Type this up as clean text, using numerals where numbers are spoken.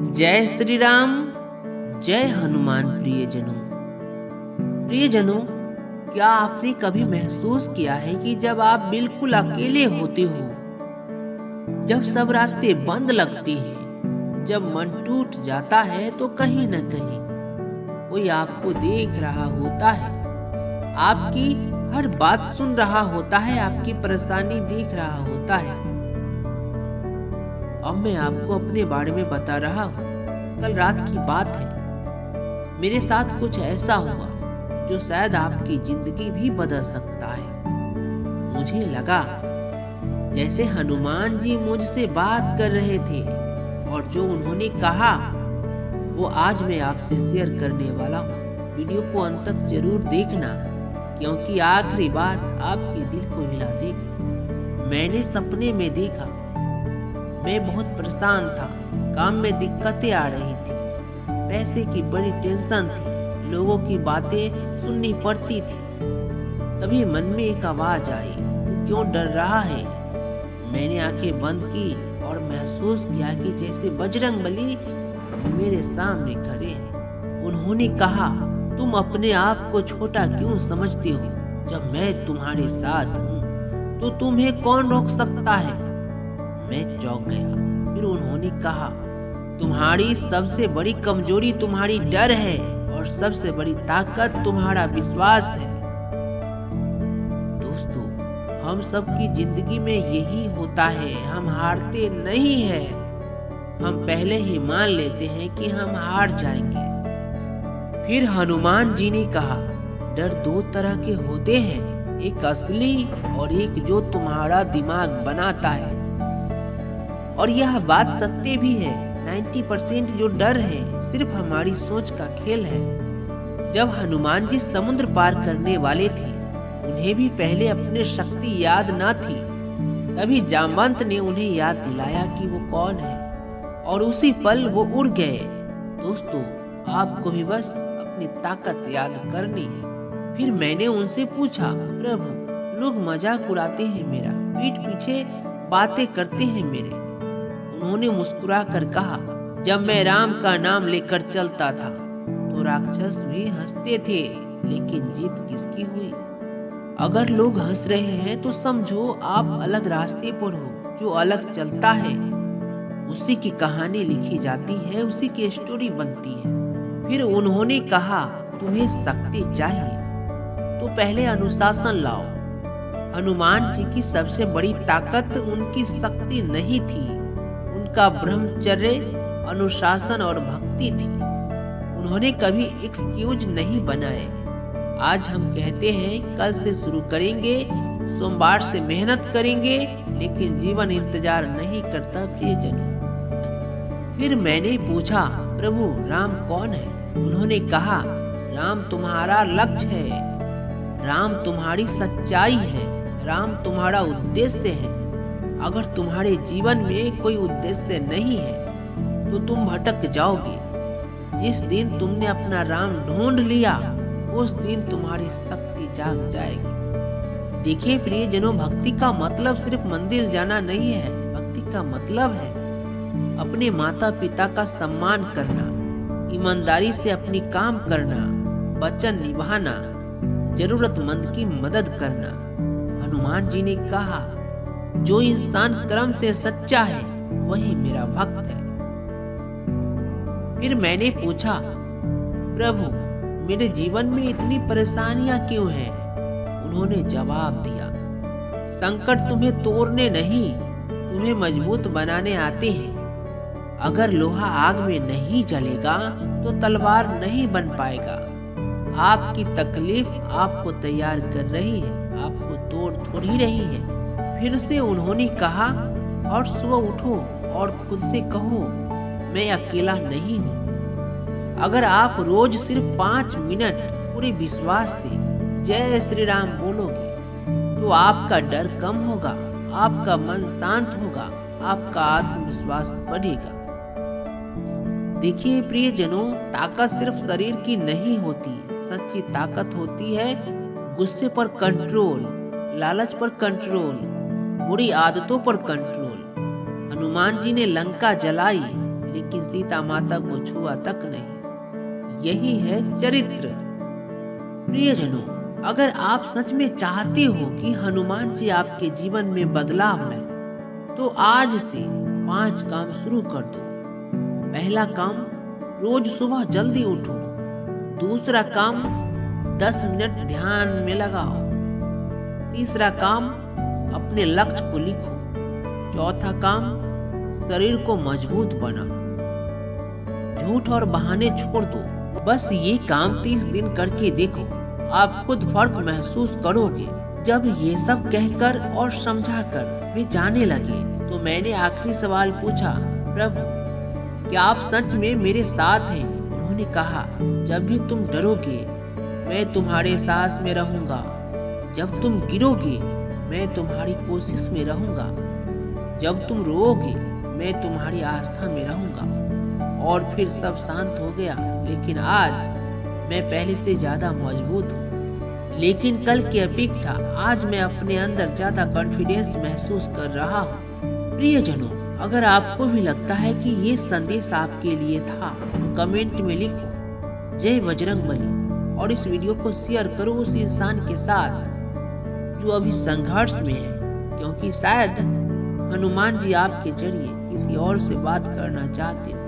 जय श्री राम। जय हनुमान। प्रियजनों, क्या आपने कभी महसूस किया है कि जब आप बिल्कुल अकेले होते हो, जब सब रास्ते बंद लगते हैं, जब मन टूट जाता है, तो कहीं न कहीं कोई आपको देख रहा होता है, आपकी हर बात सुन रहा होता है, आपकी परेशानी देख रहा होता है। अब मैं आपको अपने बारे में बता रहा हूँ। कल रात की बात है, मेरे साथ कुछ ऐसा हुआ जो शायद आपकी जिंदगी भी बदल सकता है। मुझे लगा जैसे हनुमान जी मुझसे बात कर रहे थे और जो उन्होंने कहा वो आज मैं आपसे शेयर करने वाला हूँ। वीडियो को अंत तक जरूर देखना, क्योंकि आखिरी बात आपके दिल को हिला देगी। मैंने सपने में देखा, मैं बहुत परेशान था, काम में दिक्कतें आ रही थी, पैसे की बड़ी टेंशन थी, लोगों की बातें सुननी पड़ती थी। तभी मन में एक आवाज आई, तू क्यों डर रहा है? मैंने आंखें बंद की और महसूस किया कि जैसे बजरंगबली मेरे सामने खड़े हैं। उन्होंने कहा, तुम अपने आप को छोटा क्यों समझते हो? जब मैं तुम्हारे साथ हूँ तो तुम्हें कौन रोक सकता है? मैं चौंक गया। फिर उन्होंने कहा, तुम्हारी सबसे बड़ी कमजोरी तुम्हारी डर है और सबसे बड़ी ताकत तुम्हारा विश्वास है। दोस्तों, हम सबकी जिंदगी में यही होता है, हम हारते नहीं हैं। हम पहले ही मान लेते हैं कि हम हार जाएंगे। फिर हनुमान जी ने कहा, डर दो तरह के होते हैं, एक असली और एक जो तुम्हारा दिमाग बनाता है। और यह बात सत्य भी है। 90% जो डर है सिर्फ हमारी सोच का खेल है। जब हनुमान जी समुद्र पार करने वाले थे, उन्हें भी पहले अपनी शक्ति याद न थी। तभी जामवंत ने उन्हें याद दिलाया कि वो कौन है, और उसी पल वो उड़ गए। दोस्तों, आपको भी बस अपनी ताकत याद करनी है। फिर मैंने उनसे पूछा, प्रभु, लोग मजाक उड़ाते हैं मेरा, पीठ पीछे बातें करते हैं मेरे। उन्होंने मुस्कुरा कर कहा, जब मैं राम का नाम लेकर चलता था तो राक्षस भी हंसते थे, लेकिन जीत किसकी हुई? अगर लोग हंस रहे हैं तो समझो आप अलग रास्ते पर हो। जो अलग चलता है उसी की कहानी लिखी जाती है, उसी की स्टोरी बनती है। फिर उन्होंने कहा, तुम्हें शक्ति चाहिए तो पहले अनुशासन लाओ। हनुमान जी की सबसे बड़ी ताकत उनकी शक्ति नहीं थी, उनका ब्रह्मचर्य, अनुशासन और भक्ति थी। उन्होंने कभी एक्सक्यूज नहीं बनाए। आज हम कहते हैं कल से शुरू करेंगे, सोमवार से मेहनत करेंगे, लेकिन जीवन इंतजार नहीं करता। प्रियजनों, फिर मैंने पूछा, प्रभु, राम कौन है? उन्होंने कहा, राम तुम्हारा लक्ष्य है, राम तुम्हारी सच्चाई है, राम तुम्हारा उद्देश्य है। अगर तुम्हारे जीवन में कोई उद्देश्य नहीं है तो तुम भटक जाओगे। जिस दिन तुमने अपना राम ढूंढ लिया, उस दिन तुम्हारी शक्ति जाग जाएगी। देखिए प्रियजनों, भक्ति का मतलब सिर्फ मंदिर जाना नहीं है। भक्ति का मतलब है अपने माता पिता का सम्मान करना, ईमानदारी से अपनी काम करना, वचन निभाना, जरूरतमंद की मदद करना। हनुमान जी ने कहा, जो इंसान कर्म से सच्चा है वही मेरा भक्त है। फिर मैंने पूछा, प्रभु, मेरे जीवन में इतनी परेशानियां क्यों हैं? उन्होंने जवाब दिया, संकट तुम्हें तोड़ने नहीं, तुम्हें मजबूत बनाने आते हैं। अगर लोहा आग में नहीं जलेगा तो तलवार नहीं बन पाएगा। आपकी तकलीफ आपको तैयार कर रही है, आपको तोड़ थोड़ी रही है। फिर से उन्होंने कहा, और सुबह उठो और खुद से कहो, मैं अकेला नहीं हूँ। अगर आप रोज सिर्फ 5 मिनट पूरे विश्वास से जय श्री राम बोलोगे तो आपका डर कम होगा, आपका मन शांत होगा, आपका आत्मविश्वास बढ़ेगा। देखिए प्रियजनों, ताकत सिर्फ शरीर की नहीं होती। सच्ची ताकत होती है गुस्से पर कंट्रोल, लालच पर कंट्रोल, बुरी आदतों पर कंट्रोल। हनुमान जी ने लंका जलाई लेकिन सीता माता को छुआ तक नहीं। यही है चरित्र। प्रियजनों, अगर आप सच में चाहते हो कि हनुमान जी आपके जीवन में बदलाव लाए, तो आज से 5 काम शुरू कर दो। पहला काम, रोज सुबह जल्दी उठो। दूसरा काम, 10 मिनट ध्यान में लगाओ। तीसरा काम, अपने लक्ष्य को लिखो। चौथा काम, शरीर को मजबूत बनाओ। झूठ और बहाने छोड़ दो। बस ये काम 30 दिन करके देखो, आप खुद फर्क महसूस करोगे। जब ये सब कहकर और समझाकर वे जाने लगे, तो मैंने आखिरी सवाल पूछा, प्रभु क्या आप सच में मेरे साथ हैं? उन्होंने कहा, जब भी तुम डरोगे मैं तुम्हारे साहस में रहूंगा। जब तुम गिरोगे मैं तुम्हारी कोशिश में रहूंगा। जब तुम रोओगे मैं तुम्हारी आस्था में रहूंगा। और फिर सब शांत हो गया। लेकिन आज मैं पहले से ज्यादा मजबूत हूँ। लेकिन कल की अपेक्षा आज मैं अपने अंदर ज्यादा कॉन्फिडेंस महसूस कर रहा हूँ। प्रियजनों, अगर आपको भी लगता है कि ये संदेश आपके लिए था, तो कमेंट में लिखो जय बजरंगबली और इस वीडियो को शेयर करो उस इंसान के साथ जो अभी संघर्ष में है, क्योंकि शायद हनुमान जी आपके जरिए किसी और से बात करना चाहते हो।